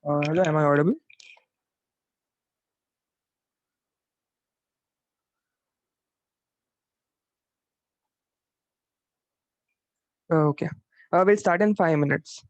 Hello, am I audible? Okay. We'll start in 5 minutes.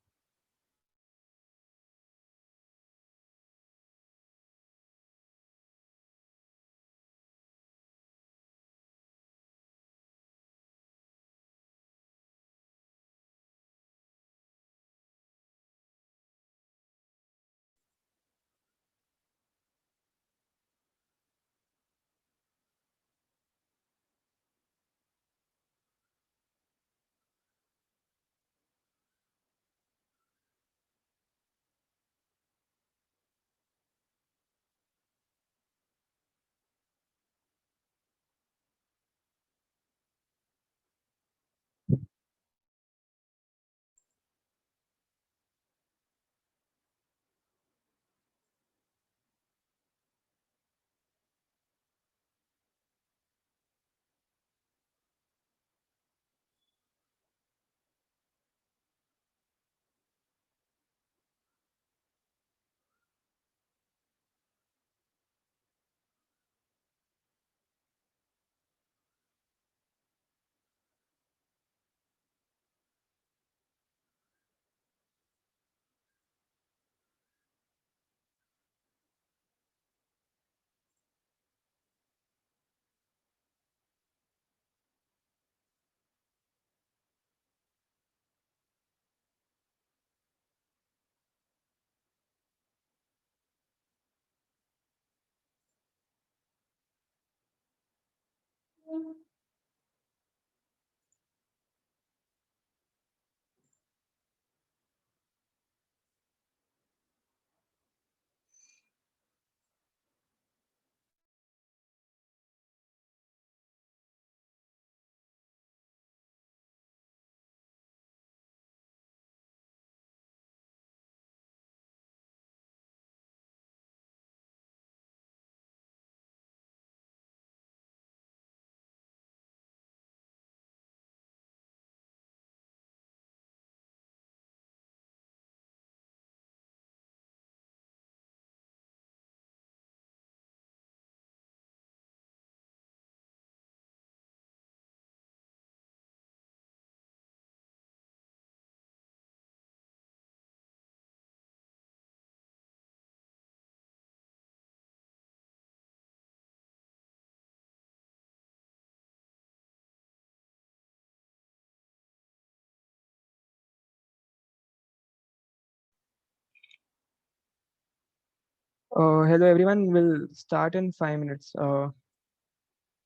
Hello, everyone. We'll start in 5 minutes.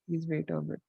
Please wait a bit.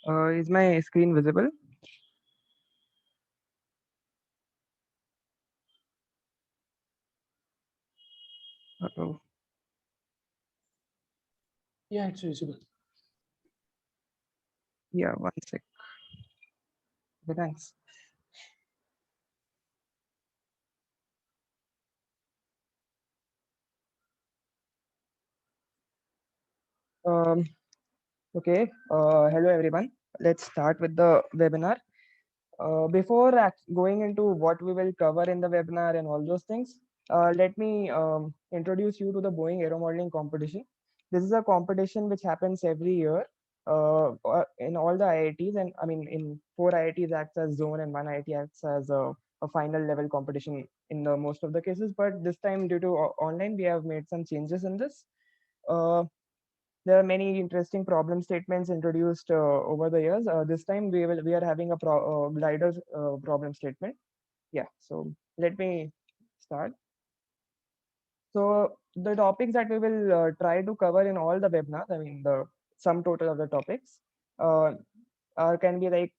Is my screen visible? Uh-oh. Yeah, it's visible. Yeah, one sec. Okay, thanks. Um, okay. Hello everyone. Let's start with the webinar. Before going into what we will cover in the webinar and all those things, let me introduce you to the Boeing Aero Modeling Competition. This is a competition which happens every year in all the IITs, and I mean in 4 IITs acts as zone and 1 IIT acts as a final level competition in the most of the cases. But this time, due to online, we have made some changes in this. Uh, there are many interesting problem statements introduced over the years. This time we are having a glider problem statement. Yeah, so let me start. So the topics that we will try to cover in all the webinars, I mean the sum total of the topics, uh, can be like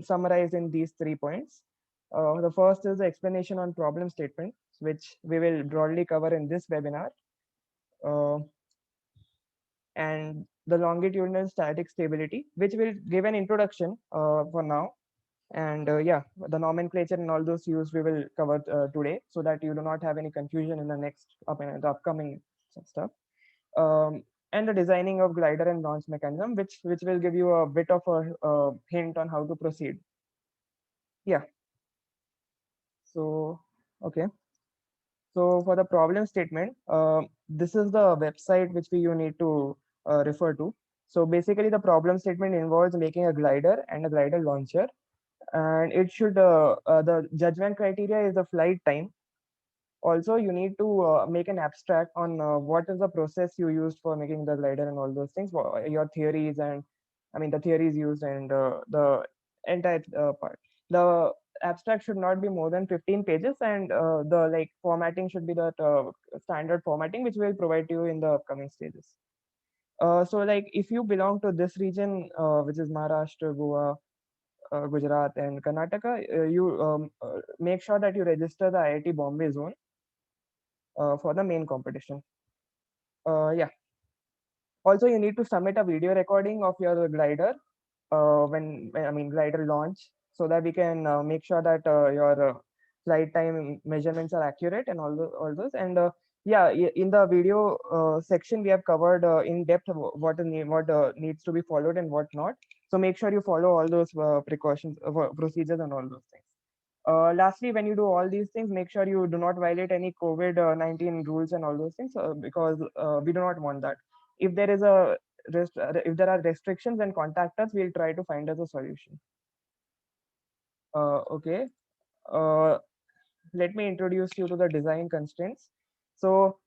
summarized in these 3 points. The first is the explanation on problem statement, which we will broadly cover in this webinar. Uh, and the longitudinal static stability, which will give an introduction for now. And yeah, the nomenclature and all those used we will cover today, so that you do not have any confusion in the the upcoming stuff. And the designing of glider and launch mechanism, which will give you a bit of a hint on how to proceed. Yeah. So okay. So for the problem statement, this is the website which you need to refer to. So basically, the problem statement involves making a glider and a glider launcher, and it should the judgment criteria is the flight time. Also, you need to make an abstract on what is the process you used for making the glider and all those things, your theories, and I mean the theories used, and the entire part. The abstract should not be more than 15 pages, and the like formatting should be that standard formatting which we'll provide to you in the upcoming stages. So like if you belong to this region, which is Maharashtra, Goa, Gujarat, and Karnataka, you make sure that you register the IIT Bombay zone for the main competition. Yeah. Also, you need to submit a video recording of your glider I mean glider launch, so that we can make sure that your flight time measurements are accurate and all those. And yeah, in the video section, we have covered in depth what needs to be followed and what not. So make sure you follow all those precautions, procedures, and all those things. Lastly, when you do all these things, make sure you do not violate any COVID-19 rules and all those things, because we do not want that. If there is a if there are restrictions, then contact us. We'll try to find us a solution. Okay. Uh, Let me introduce you to the design constraints. So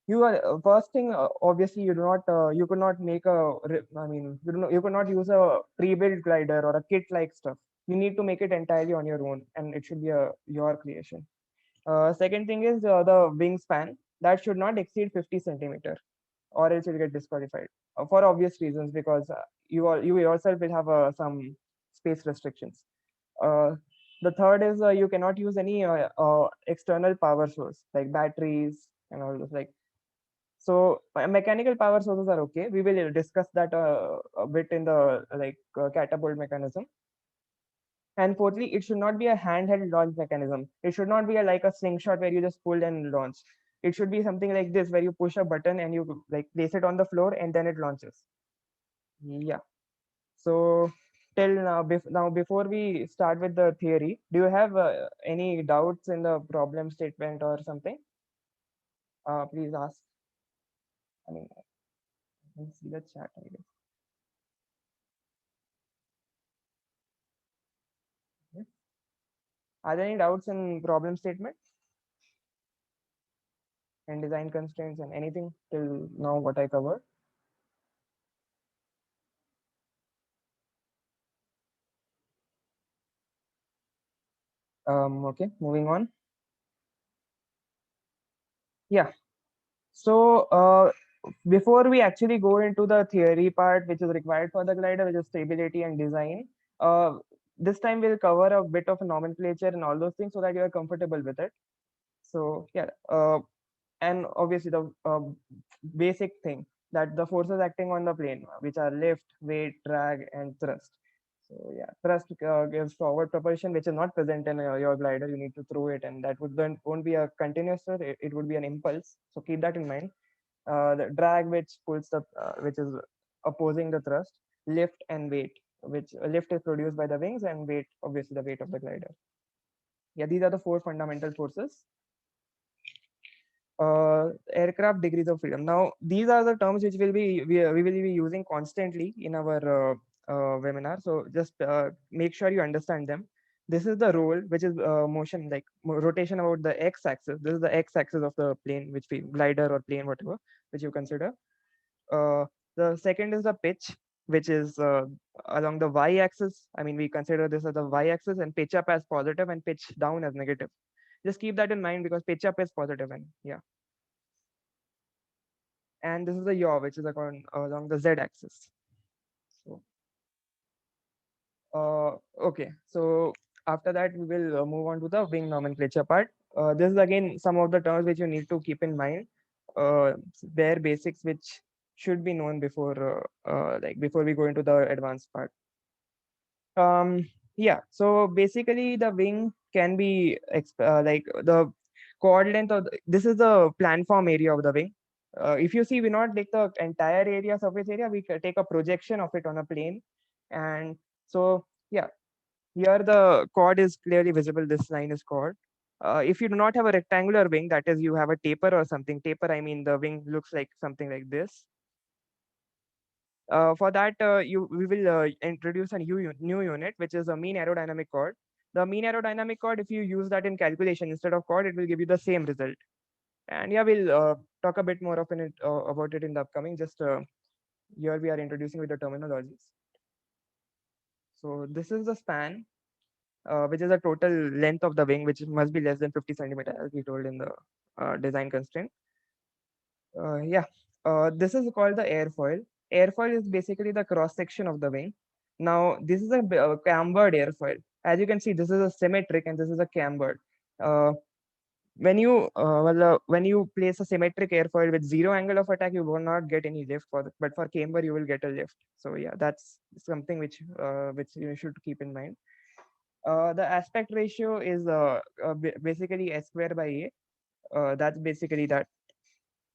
you are first thing, obviously you do not you could not make I mean you could not use a pre-built glider or a kit like stuff. You need to make it entirely on your own, and it should be your creation. Second thing is the wingspan that should not exceed 50 centimeter, or else you'll get disqualified for obvious reasons, because you yourself will have some space restrictions. Uh, the third is you cannot use any external power source like batteries and all those. Like so, mechanical power sources are okay. We will discuss that a bit in the catapult mechanism. And fourthly, it should not be a handheld launch mechanism. It should not be like a slingshot where you just pull and launch. It should be something like this, where you push a button and you like place it on the floor and then it launches. Yeah. So till now, now before we start with the theory, do you have any doubts in the problem statement or something? Please ask. I mean, I can see the chat, I guess. Yeah. Are there any doubts in problem statement and design constraints and anything till now what I covered? Okay, moving on. Yeah. So before we actually go into the theory part, which is required for the glider, which is stability and design, this time we'll cover a bit of nomenclature and all those things so that you are comfortable with it. So yeah, and obviously the basic thing, that the forces acting on the plane, which are lift, weight, drag, and thrust. So yeah, thrust gives forward propulsion, which is not present in your glider. You need to throw it, and that would then won't be a continuous thrust. It would be an impulse. So keep that in mind. The drag, which pulls the which is opposing the thrust. Lift and weight, which lift is produced by the wings, and weight, obviously the weight of the glider. Yeah, these are the four fundamental forces. Aircraft degrees of freedom. Now, these are the terms which we will be using constantly in our webinar. So just make sure you understand them. This is the roll, which is motion, like rotation about the x-axis. This is the x-axis of the plane, which we glider or plane, whatever, which you consider. The second is the pitch, which is along the y-axis. I mean, we consider this as the y-axis, and pitch up as positive and pitch down as negative. Just keep that in mind because pitch up is positive, and yeah. And this is the yaw, which is along the z-axis. So, okay. So after that, we will move on to the wing nomenclature part. This is again some of the terms which you need to keep in mind. Bare basics which should be known before, like before we go into the advanced part. Yeah. So basically, the wing can be like the chord length of this is the planform area of the wing. If you see, we not take the entire area, surface area, we take a projection of it on a plane. And so, yeah, here the chord is clearly visible. This line is chord. If you do not have a rectangular wing, that is, you have a taper or something. Taper, I mean, the wing looks like something like this. For that, we will introduce a new unit, which is a mean aerodynamic chord. The mean aerodynamic chord, if you use that in calculation instead of chord, it will give you the same result. And yeah, we'll talk a bit more of it, about it in the upcoming. Just here we are introducing with the terminologies. So this is the span, which is the total length of the wing, which must be less than 50 centimeters, as we told in the design constraint. Yeah, this is called the airfoil. Airfoil is basically the cross section of the wing. Now, this is a cambered airfoil. As you can see, this is a symmetric and this is a cambered. When you place a symmetric airfoil with zero angle of attack, you will not get any lift but for camber you will get a lift. So yeah, that's something which you should keep in mind. The aspect ratio is basically s square by a. That's basically that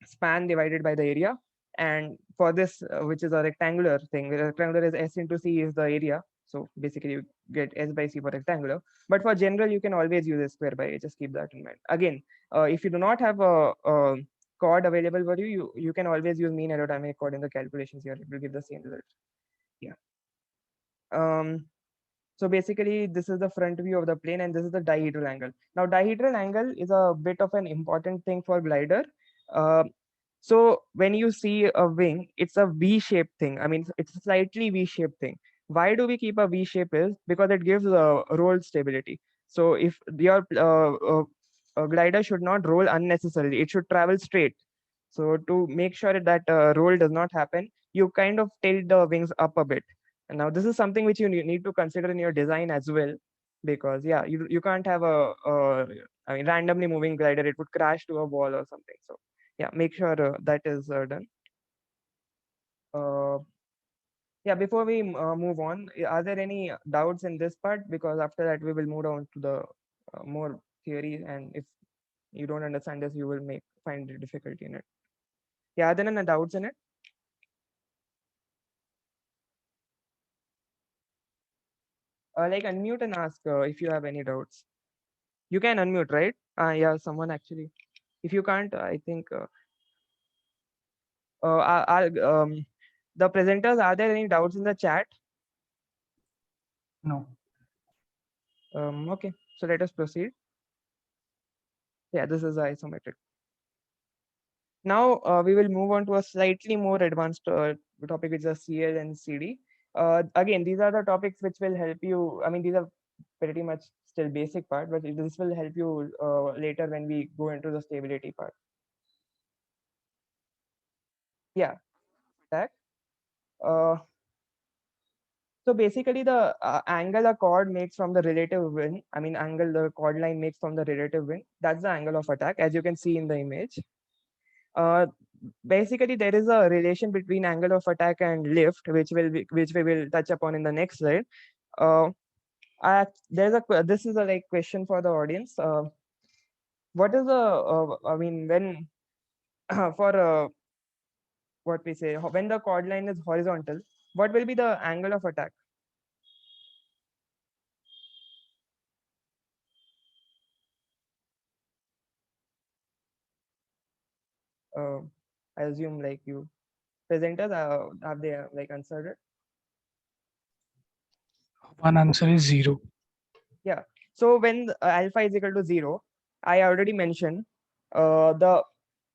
span divided by the area. And for this, which is a rectangular thing, the rectangular is s into c is the area. So basically you get s by c for rectangular. But for general, you can always use s square by a. Just keep that in mind. Again, if you do not have a chord available for you, you can always use mean aerodynamic chord in the calculations here. It will give the same result. Yeah. So basically, this is the front view of the plane, and this is the dihedral angle. Now, dihedral angle is a bit of an important thing for glider. Uh, so when you see a wing, it's a V-shaped thing. I mean, it's a slightly V-shaped thing. Why do we keep a V shape? Is because it gives roll stability. So if your glider should not roll unnecessarily, it should travel straight. So to make sure that roll does not happen, you kind of tilt the wings up a bit. And now this is something which you need to consider in your design as well, because yeah, you can't have I mean, randomly moving glider. It would crash to a wall or something. So yeah, make sure that is done. Uh, yeah, before we move on, are there any doubts in this part? Because after that, we will move on to the more theory. And if you don't understand this, you will find the difficulty in it. Yeah, are there any doubts in it? Like unmute and ask if you have any doubts. You can unmute, right? Yeah, someone actually. If you can't, I think the presenters, are there any doubts in the chat? No. Okay, so let us proceed. Yeah, this is isometric. Now we will move on to a slightly more advanced topic, which is CL and CD. Again, these are the topics which will help you. I mean, these are pretty much still basic part, but this will help you later when we go into the stability part. Yeah, attack. Uh, so basically, the angle a chord makes from the relative wind, I mean, angle the chord line makes from the relative wind, that's the angle of attack, as you can see in the image. Uh, Basically, there is a relation between angle of attack and lift, which we will touch upon in the next slide. Uh, this is a like question for the audience. What is the I mean, when for what we say, when the chord line is horizontal, what will be the angle of attack? Uh, I assume like you presenters have they like answered it? One answer is 0. Yeah. So when alpha is equal to 0, I already mentioned the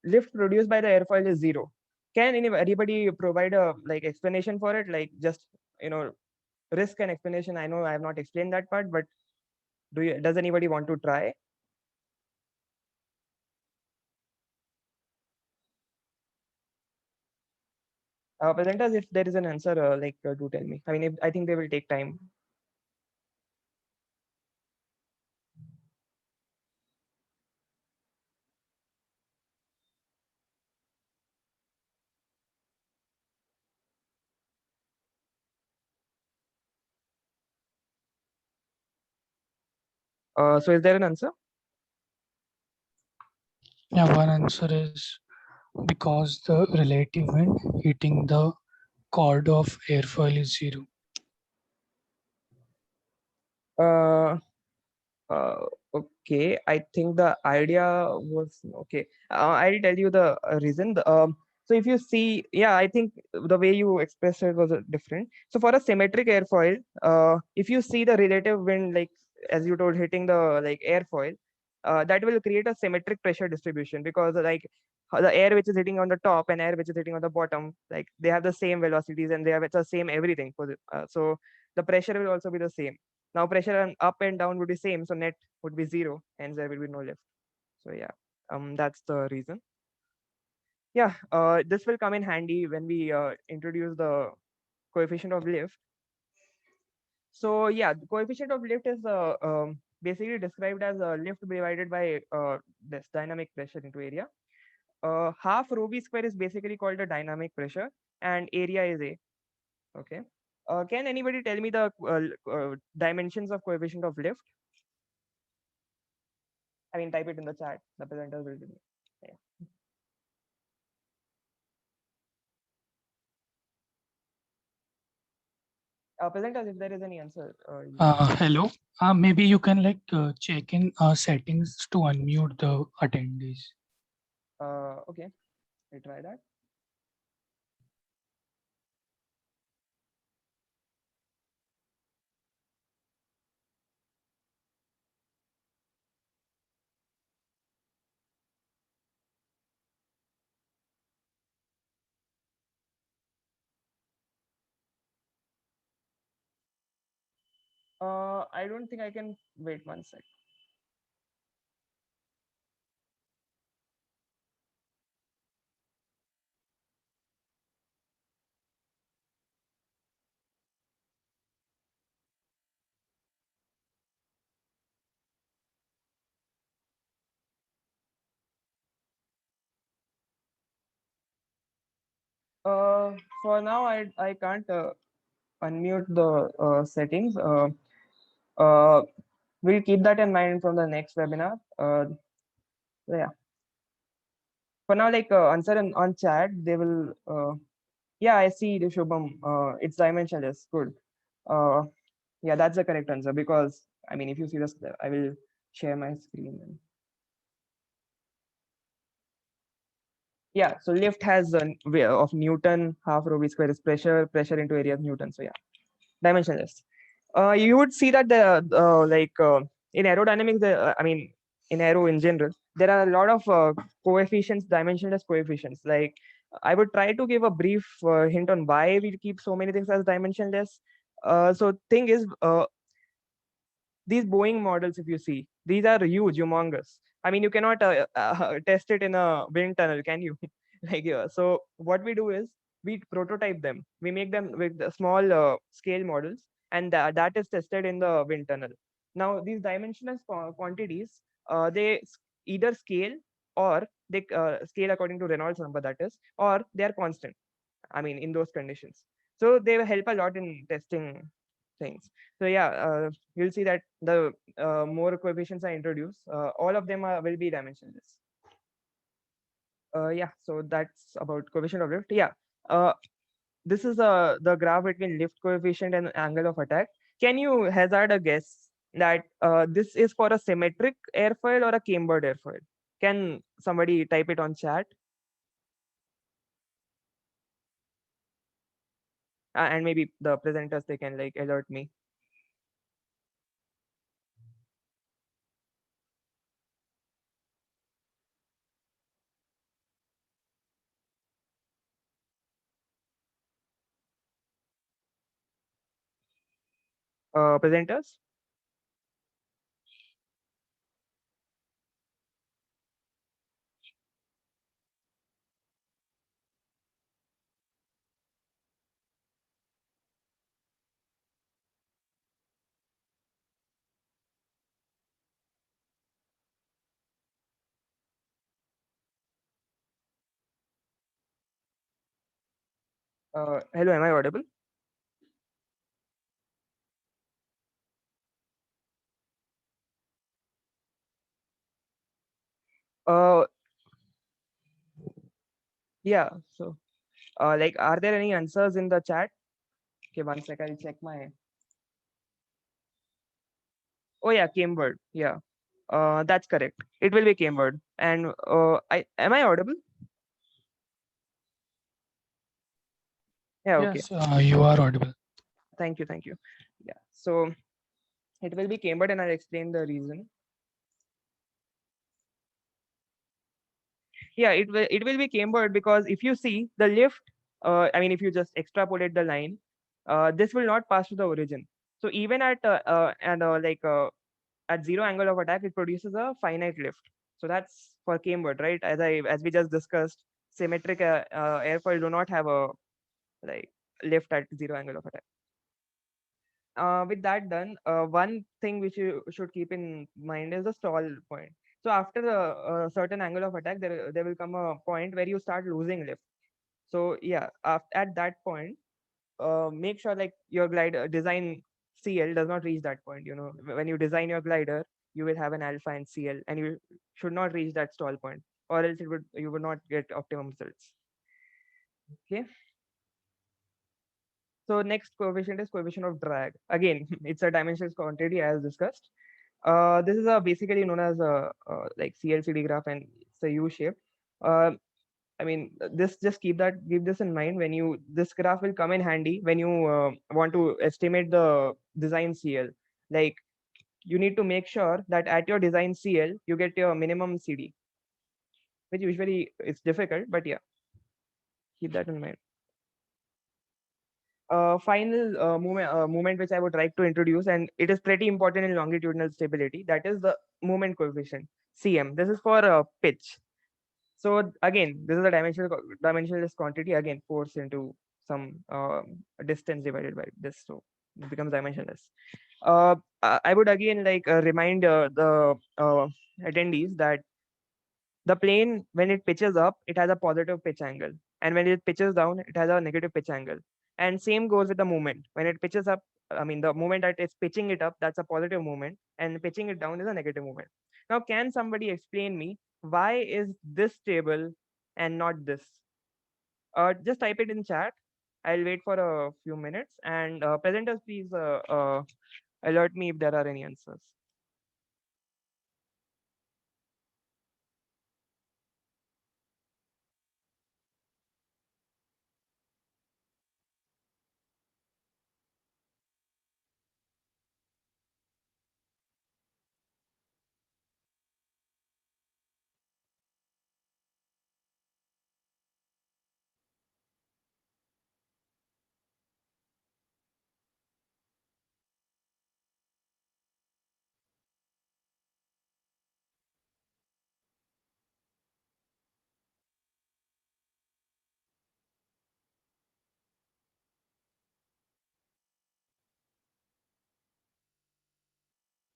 lift produced by the airfoil is 0. Can anybody provide a like explanation for it? Like just you know risk an explanation. I know I have not explained that part, but does anybody want to try? Presenters, if there is an answer, do tell me. I mean, I think they will take time. So is there an answer? Yeah, one answer is because the relative wind hitting the chord of airfoil is 0. Uh, okay, I think the idea was okay. I'll tell you the reason. So if you see, yeah, I think the way you expressed it was different. So for a symmetric airfoil, if you see the relative wind, like as you told, hitting the like airfoil, that will create a symmetric pressure distribution because like the air which is hitting on the top and air which is hitting on the bottom, like they have the same velocities and they have it's the same everything. So the pressure will also be the same. Now pressure on up and down would be same, so net would be 0, hence there will be no lift. So yeah, that's the reason. Yeah, this will come in handy when we introduce the coefficient of lift. So yeah, the coefficient of lift is basically described as lift divided by this dynamic pressure into area. Half rho v square is basically called a dynamic pressure, and area is A. Okay. Can anybody tell me the dimensions of coefficient of lift? I mean, type it in the chat. The presenters will do it. Yeah. Presenters, if there is any answer, Hello. Maybe you can check in settings to unmute the attendees. okay, we try that. I don't think I can wait 1 sec. For now, I can't unmute the settings. Uh, we'll keep that in mind from the next webinar. Yeah. For now, like answer on chat, they will. Yeah, I see the Shubham. It's dimensionless. Good. Uh, yeah, that's the correct answer because I mean, if you see this, I will share my screen. Yeah, so lift has of Newton, half rho v square is pressure, pressure into area of Newton. So yeah, dimensionless. You would see that in aerodynamics, I mean in aero in general, there are a lot of coefficients, dimensionless coefficients. Like I would try to give a brief hint on why we keep so many things as dimensionless. So thing is, these Boeing models, if you see, these are huge, humongous. I mean, you cannot test it in a wind tunnel, can you? like yeah. So what we do is we prototype them. We make them with the small scale models, and that is tested in the wind tunnel. Now these dimensionless quantities, either scale, or they scale according to Reynolds number, that is, or they are constant. I mean, in those conditions. So they will help a lot in testing things. So yeah, you'll see that the more coefficients are introduced, all of them will be dimensionless. Yeah, so that's about coefficient of lift. Yeah, uh, this is the graph between lift coefficient and angle of attack. Can you hazard a guess that this is for a symmetric airfoil or a cambered airfoil? Can somebody type it on chat? And maybe the presenters, they can like alert me. Presenters. Hello, am I audible? Uh, yeah. So, like, are there any answers in the chat? Okay, one sec. I'll check my. Oh yeah, cambered. Yeah. That's correct. It will be cambered. And I am I audible? Yeah. Okay. Yes, you are audible. Thank you. Thank you. Yeah. So it will be cambered, and I'll explain the reason. Yeah, it will be cambered because if you see the lift, I mean, if you just extrapolate the line, this will not pass to the origin. So even at zero angle of attack, it produces a finite lift. So that's for cambered, right? As we just discussed, symmetric airfoil do not have a like lift at zero angle of attack. With that done, one thing which you should keep in mind is the stall point. So after a certain angle of attack, there will come a point where you start losing lift. So yeah, at that point, make sure like your glider design CL does not reach that point. You know, when you design your glider, you will have an alpha and CL, and you should not reach that stall point, or else you would not get optimum results. Okay. So next coefficient is coefficient of drag. Again, it's a dimensionless quantity as discussed. This is basically known as a like CLCD graph, and it's a U shape. Uh, I mean, this just keep this in mind when you this graph will come in handy when you want to estimate the design CL. Like you need to make sure that at your design CL you get your minimum CD, which usually it's difficult, but yeah, keep that in mind. Final movement which I would like to introduce, and it is pretty important in longitudinal stability. That is the movement coefficient (cm). This is for pitch. So again, this is a dimensionless quantity. Again, force into some distance divided by this, so it becomes dimensionless. I would again like remind the attendees that the plane, when it pitches up, it has a positive pitch angle, and when it pitches down, it has a negative pitch angle. And same goes with the movement. When it pitches up, I mean, the movement that is pitching it up, that's a positive movement, and pitching it down is a negative movement. Now, can somebody explain me why is this stable and not this? Just type it in chat. I'll wait for a few minutes, and presenters, please alert me if there are any answers.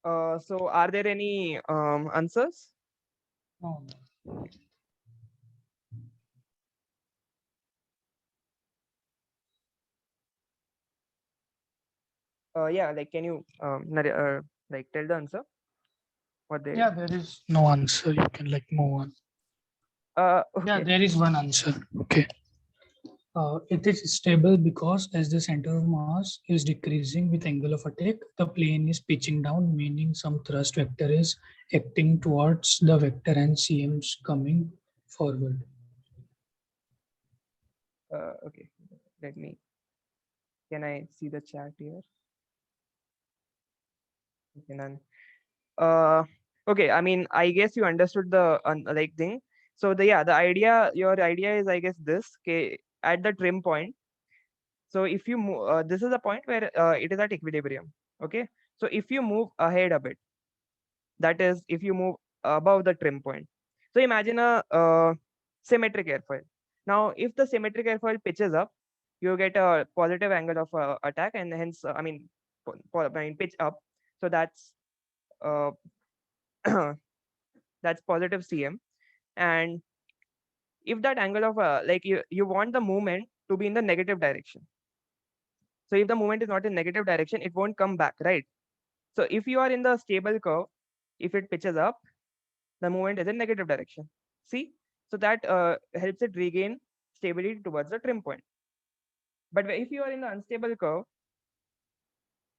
So are there any answers? No. Yeah, like can you like tell the answer? What they? Yeah, there is no answer. You can like move on. Yeah, Okay. there is one answer. Okay. It is stable because as the center of mass is decreasing with angle of attack, the plane is pitching down, meaning some thrust vector is acting towards the vector and CM's coming forward. Okay. Let me. Can I see the chat here? Okay, none. Uh, okay. I mean, I guess you understood the like thing. So the idea, your idea is, I guess, this. Okay, at the trim point. So if you move, this is a point where it is at equilibrium. Okay. So if you move ahead a bit, that is, if you move above the trim point. So imagine a symmetric airfoil. Now, if the symmetric airfoil pitches up, you get a positive angle of attack, and hence, I mean, pitch up. So uh, that's positive CM. And if that angle of like you want the movement to be in the negative direction. So if the movement is not in negative direction, it won't come back, right? So if you are in the stable curve, if it pitches up, the movement is in negative direction. See, so that helps it regain stability towards the trim point. But if you are in the unstable curve,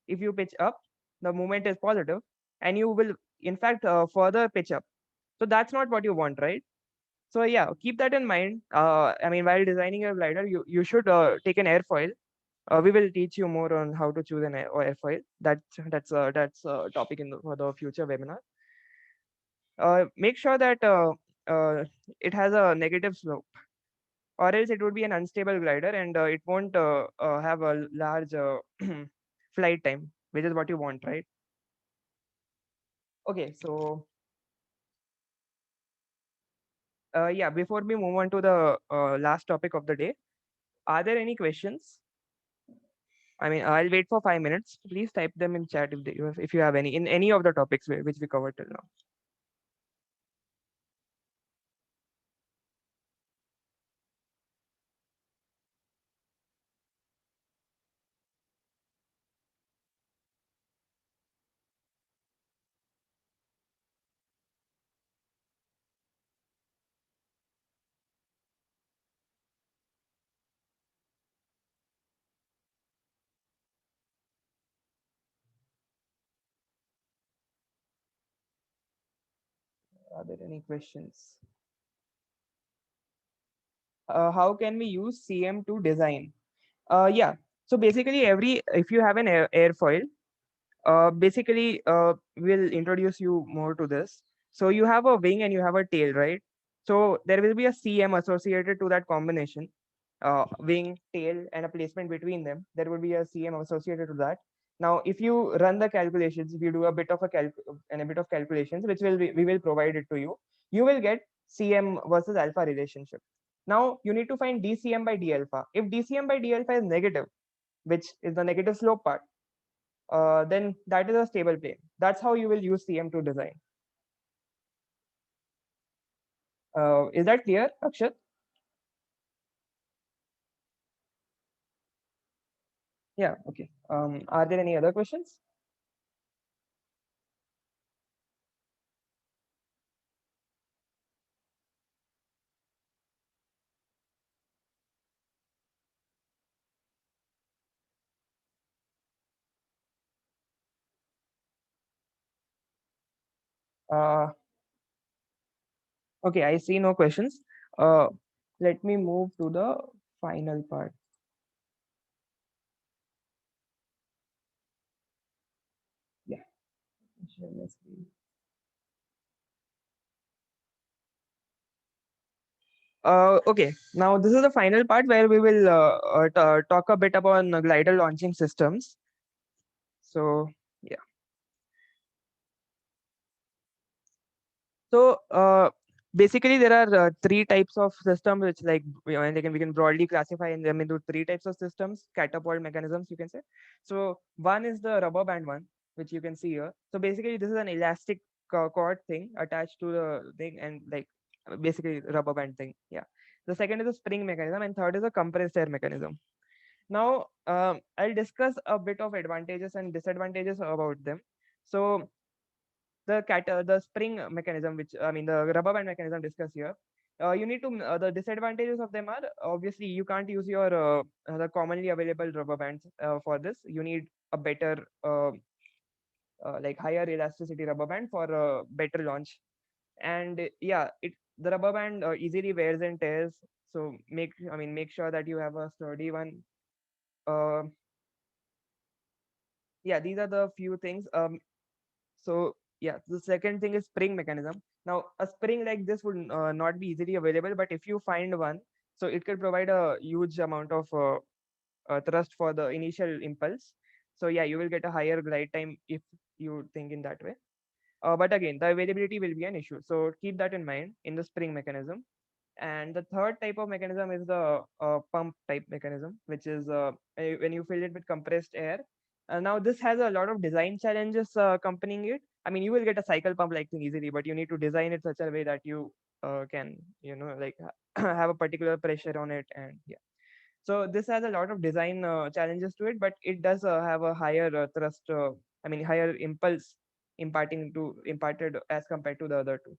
if you pitch up, the movement is positive, and you will in fact further pitch up. So that's not what you want, right? So yeah, keep that in mind. I mean, while designing your glider, you should take an airfoil. We will teach you more on how to choose an airfoil. That's a topic for the future webinar. Make sure that uh, it has a negative slope, or else it would be an unstable glider, and it won't have a large flight time, which is what you want, right? Okay, so yeah, before we move on to the last topic of the day, are there any questions? I mean, I'll wait for 5 minutes. Please type them in chat if you have any in any of the topics which we covered till now. Are there any questions? How can we use CM to design? Yeah. So basically, if you have an airfoil, basically we'll introduce you more to this. So you have a wing and you have a tail, right? So there will be a CM associated to that combination, wing, tail, and a placement between them. There will be a CM associated to that. Now, if you run the calculations, if you do a bit of a bit of calculations, which we will provide it to you, you will get CM versus alpha relationship. Now you need to find DCM by D alpha. If DCM by D alpha is negative, which is the negative slope part, then that is a stable plane. That's how you will use CM to design. Is that clear, Akshat? Yeah, okay. Are there any other questions? Uh, okay, I see no questions. Uh, Let me move to the final part. Yeah. Share my screen. Okay, now this is the final part where we will talk a bit about glider launching systems. So yeah. So basically, there are three types of systems which, like, we can broadly classify them into three types of systems, catapult mechanisms, you can say. So one is the rubber band one. which you can see here. So basically, this is an elastic cord thing attached to the thing, and like basically rubber band thing. Yeah. The second is a spring mechanism, and third is a compressed air mechanism. Now, I'll discuss a bit of advantages and disadvantages about them. So the spring mechanism, which I mean the rubber band mechanism discussed here, you need to the disadvantages of them are obviously you can't use your the commonly available rubber bands for this. You need a better like higher elasticity rubber band for better launch. And yeah, the rubber band easily wears and tears. So make sure that you have a sturdy one. uh, yeah, these are the few things. So yeah, the second thing is spring mechanism. Now a spring like this would not be easily available, but if you find one, so it could provide a huge amount of thrust for the initial impulse. So yeah, you will get a higher glide time if you think in that way. But again, the availability will be an issue. So keep that in mind in the spring mechanism. And the third type of mechanism is the pump type mechanism, which is when you fill it with compressed air. Now, this has a lot of design challenges accompanying it. I mean, you will get a cycle pump like thing easily, but you need to design it such a way that you can, like have a particular pressure on it. And yeah, so this has a lot of design challenges to it, but it does have a higher thrust, higher impulse imparted as compared to the other two.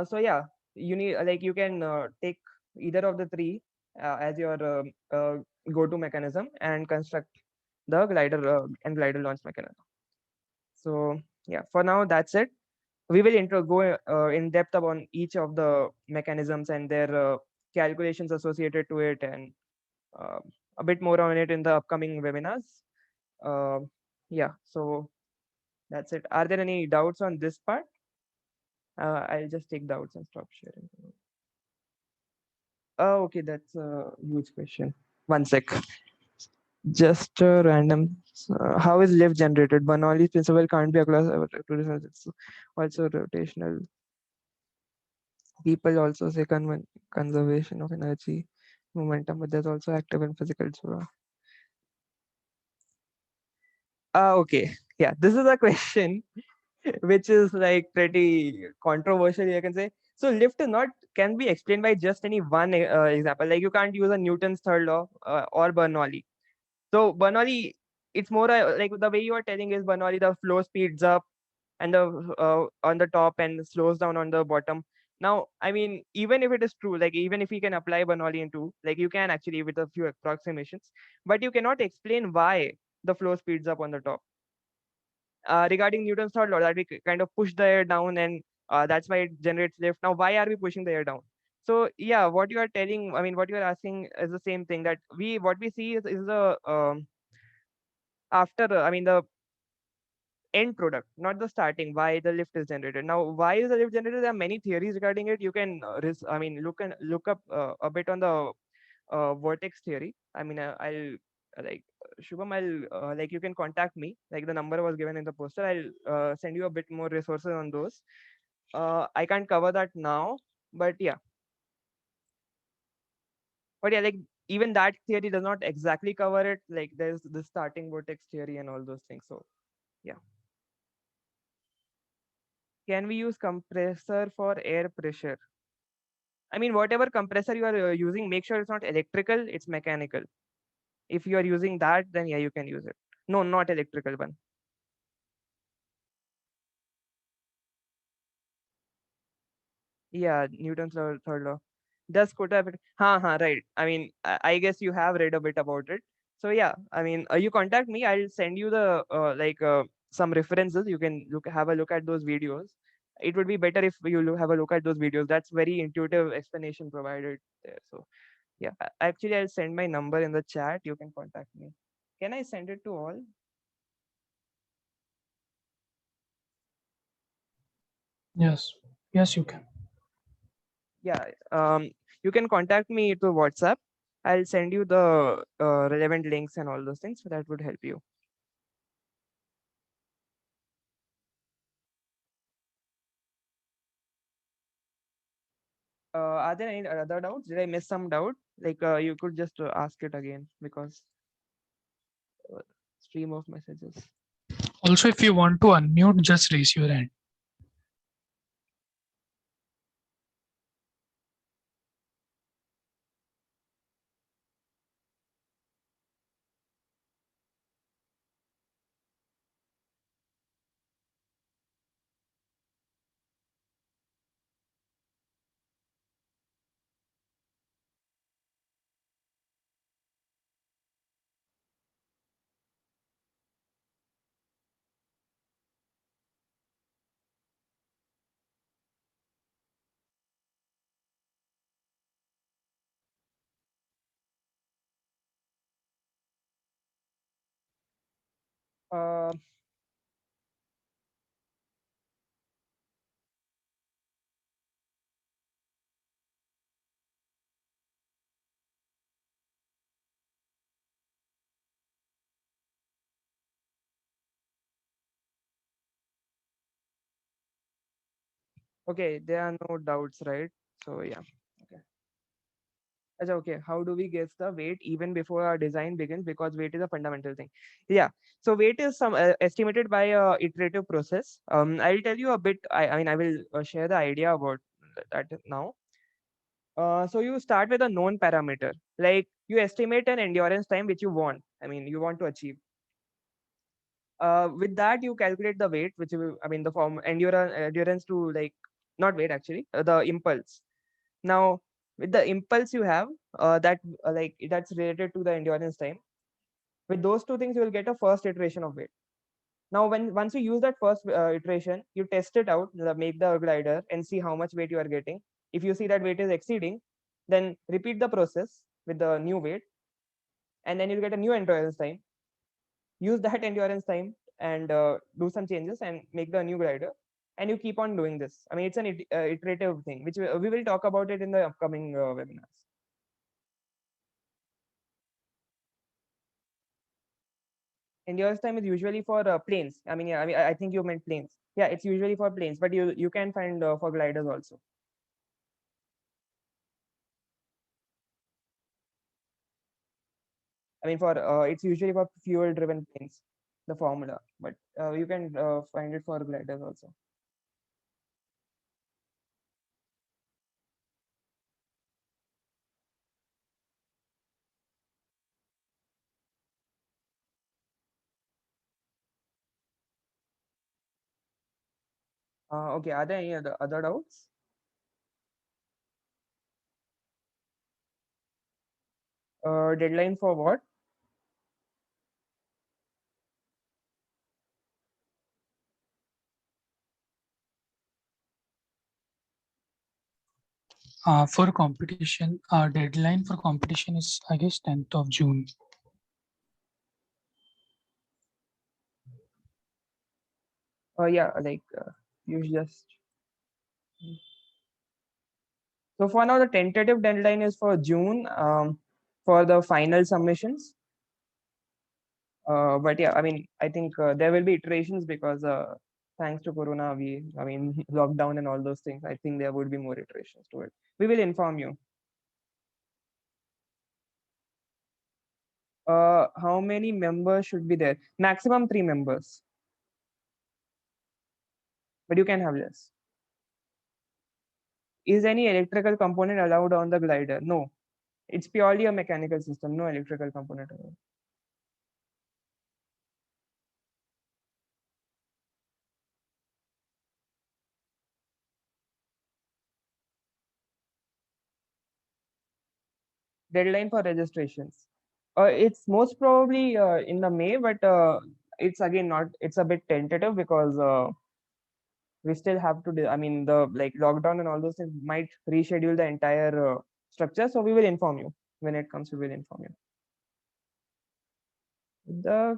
So yeah, you need like you can take either of the three as your go-to mechanism and construct the glider and glider launch mechanism. So yeah, for now that's it. We will go in depth upon each of the mechanisms and their calculations associated to it, and uh, a bit more on it in the upcoming webinars. Uh, yeah, so that's it. Are there any doubts on this part? I'll just take doubts and stop sharing. Oh, okay, that's a huge question. One sec. Just random. How is lift generated? Bernoulli's principle can't be a class. It's also rotational. People also say conservation of energy, momentum, but there's also active and physical. Okay. Yeah, this is a question which is like pretty controversial, you can say. So lift is not can be explained by just any one example. Like you can't use a Newton's third law or Bernoulli. So Bernoulli, it's more like the way you are telling is Bernoulli, the flow speeds up and the on the top and slows down on the bottom. Now, I mean, even if it is true, like even if we can apply Bernoulli into, like you can actually with a few approximations, but you cannot explain why the flow speeds up on the top. Regarding Newton's third law, that we kind of push the air down, and that's why it generates lift. Now, why are we pushing the air down? So yeah, what you are telling, I mean, what you are asking is the same thing that what we see is the after, I mean, the end product, not the starting. Why the lift is generated? Now, why is the lift generated? There are many theories regarding it. You can, I mean, look up a bit on the vortex theory. I mean, I'll like Shubham, I'll like you can contact me. Like the number was given in the poster. I'll send you a bit more resources on those. I can't cover that now, but yeah, like even that theory does not exactly cover it. Like there's the starting vortex theory and all those things. So yeah, can we use compressor for air pressure? I mean, whatever compressor you are using, make sure it's not electrical, it's mechanical. If you are using that, then yeah, you can use it. No, not electrical one. Yeah, Newton's third law. Does quota a bit? Right. I mean, I guess you have read a bit about it. So yeah, I mean, you contact me. I'll send you the some references. You can have a look at those videos. It would be better if you have a look at those videos. That's very intuitive explanation provided there. So yeah, actually, I'll send my number in the chat. You can contact me. Can I send it to all? Yes. Yes, you can. Yeah, you can contact me to WhatsApp. I'll send you the relevant links and all those things, so that would help you. Are there any other doubts? Did I miss some doubt? Like you could just ask it again because stream of messages. Also, if you want to unmute, just raise your hand. Uh, okay, there are no doubts, right? So yeah. Okay. Okay, how do we guess the weight even before our design begins? Because weight is a fundamental thing. Yeah, so weight is some estimated by a iterative process. I'll tell you a bit. I mean, I will share the idea about that now. So you start with a known parameter, like you estimate an endurance time which you want. I mean, you want to achieve. With that, you calculate the weight, which you, I mean, the form endurance to like not weight actually, the impulse. Now, with the impulse you have, that like that's related to the endurance time. With those two things, you will get a first iteration of weight. Now, when once you use that first iteration, you test it out, make the glider, and see how much weight you are getting. If you see that weight is exceeding, then repeat the process with the new weight, and then you'll get a new endurance time. Use that endurance time and do some changes and make the new glider. And you keep on doing this. I mean, it's an iterative thing, which we will talk about it in the upcoming webinars. Endurance time is usually for planes. I mean, yeah, I think you meant planes. Yeah, it's usually for planes, but you can find for gliders also. I mean, for it's usually for fuel-driven planes, the formula, but you can find it for gliders also. Okay, are there any other doubts? Deadline for what? For competition, our deadline for competition is, I guess, 10th of June. Yeah, like you just. So for now, the tentative deadline is for June for the final submissions. But yeah, I mean, I think there will be iterations because thanks to Corona, I mean, lockdown and all those things. I think there would be more iterations to it. We will inform you. How many members should be there? Maximum 3 members, but you can have less. Is any electrical component allowed on the glider? No, it's purely a mechanical system. No electrical component allowed. Deadline for registrations. It's most probably in the May, but it's again not. It's a bit tentative because we still have to. I mean, the like lockdown and all those things might reschedule the entire structure. So we will inform you when it comes. We will inform you. The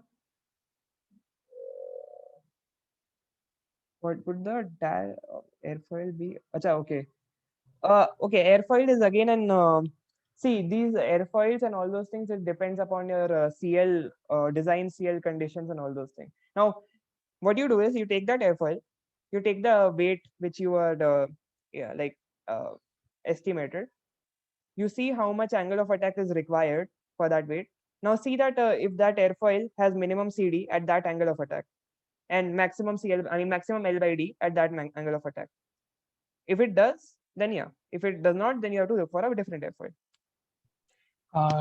what would the airfoil be? Acha, okay. Okay, airfoil is again an see these airfoils and all those things. It depends upon your CL design, CL conditions, and all those things. Now, what you do is you take that airfoil, you take the weight which you are yeah, like estimated. You see how much angle of attack is required for that weight. Now see that if that airfoil has minimum CD at that angle of attack. and maximum maximum L by D at that angle of attack. If it does, then yeah. If it does not, then you have to look for a different airfoil.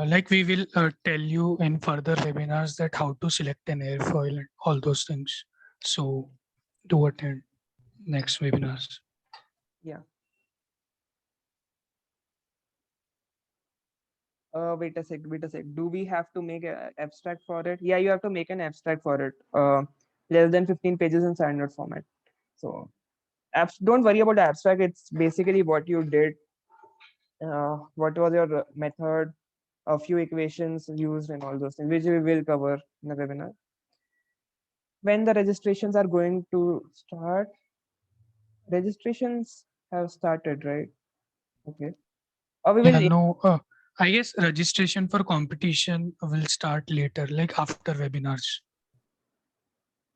Like we will tell you in further webinars that how to select an airfoil and all those things. So do attend next webinars. Yeah. Wait a sec. Wait a sec. Do we have to make an abstract for it? Yeah, you have to make an abstract for it. Less than 15 pages in standard format. So, don't worry about the abstract. It's basically what you did. What was your method? A few equations used and all those things, which we will cover in the webinar. When the registrations are going to start, registrations have started, right? Okay. We will. Yeah, no, I guess registration for competition will start later, like after webinars.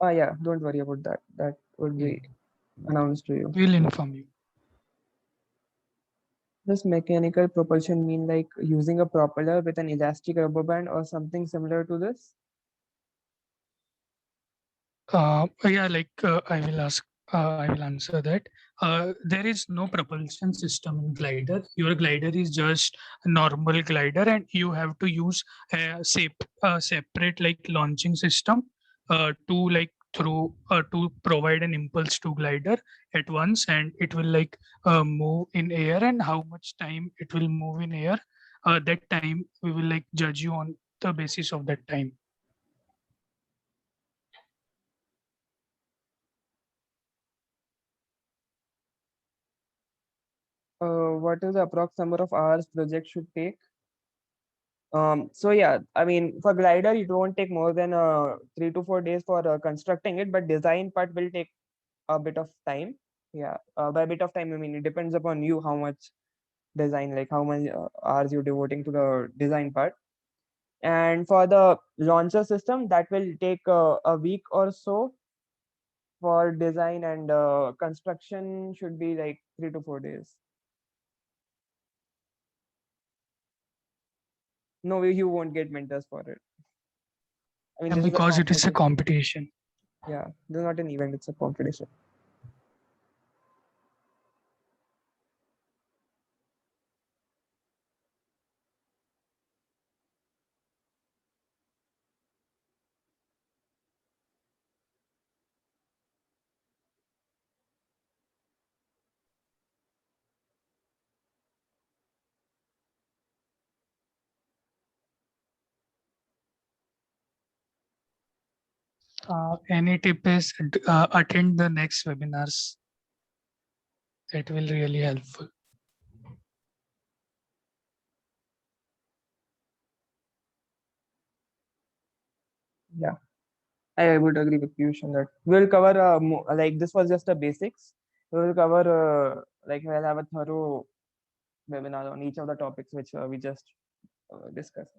Yeah, don't worry about that. That would be announced to you. We'll inform you. Does mechanical propulsion mean like using a propeller with an elastic rubber band or something similar to this? Yeah, like I will answer that. There is no propulsion system in glider. Your glider is just a normal glider, and you have to use a separate like launching system to like through to provide an impulse to glider at once, and it will like move in air, and how much time it will move in air. That time we will like judge you on the basis of that time. What is the approx number of hours project should take? So yeah, I mean, for glider, it won't take more than 3 to 4 days for constructing it, but design part will take a bit of time. Yeah, by a bit of time, I mean, it depends upon you how much design, like how many hours you're devoting to the design part. And for the launcher system, that will take a week or so for design, and construction should be like 3 to 4 days. No, you won't get mentors for it. I mean, Yeah, this is a because it is a competition. competition. Yeah, this is not an event, it's a competition. Any tip is attend the next webinars. That will really helpful. Yeah, I would agree with Piyush on that. We'll cover like this was just a basics. We will cover like we'll have a thorough webinar on each of the topics which we just discussed.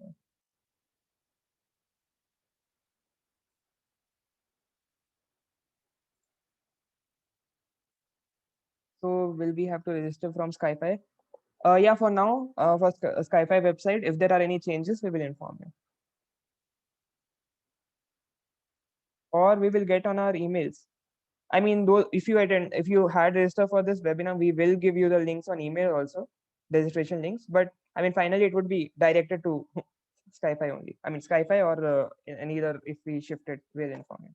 So will we have to register from Skyfi? Yeah, for now, for Skyfi website, if there are any changes, we will inform you. Or we will get on our emails. I mean, though, if you had registered for this webinar, we will give you the links on email also, registration links. But I mean, finally, it would be directed to Skyfi only. I mean, Skyfi or and either if we shift it, we'll inform you.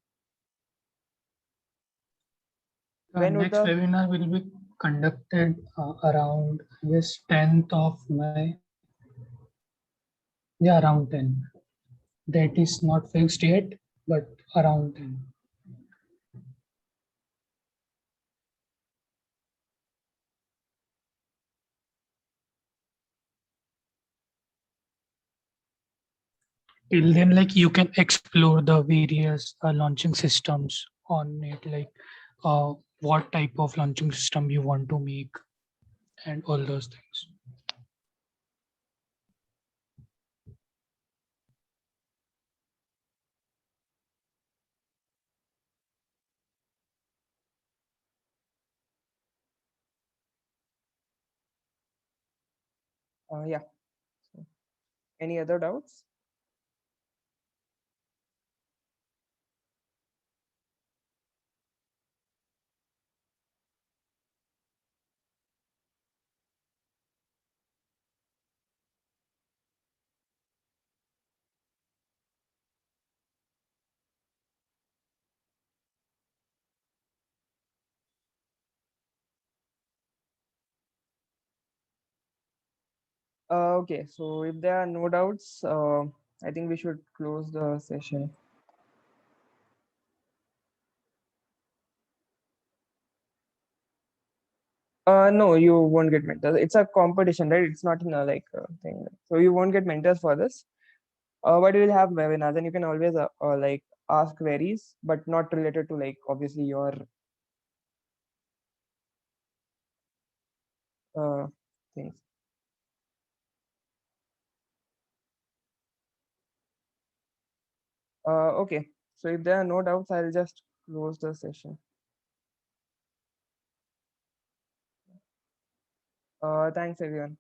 When would Next the webinar will be conducted around, I guess, 10th of May. Yeah, around 10. That is not fixed yet, but around 10. Till then, like you can explore the various launching systems on it, like what type of launching system you want to make and all those things. yeah. So, any other doubts? Okay, so if there are no doubts, I think we should close the session. No, you won't get mentors. It's a competition, right? It's not in a like thing. So you won't get mentors for this. But you will have webinars, and you can always like ask queries, but not related to like obviously your uh, things. Okay, so if there are no doubts, I'll just close the session. Thanks everyone.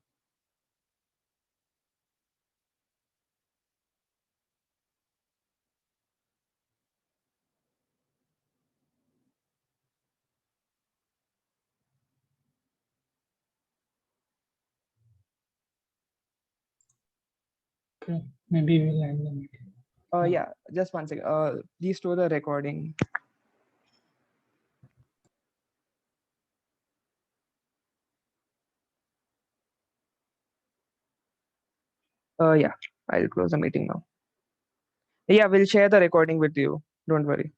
Okay, maybe we'll end the meeting. Yeah, just one second. Please store the recording. Yeah, I'll close the meeting now. Yeah, we'll share the recording with you. Don't worry.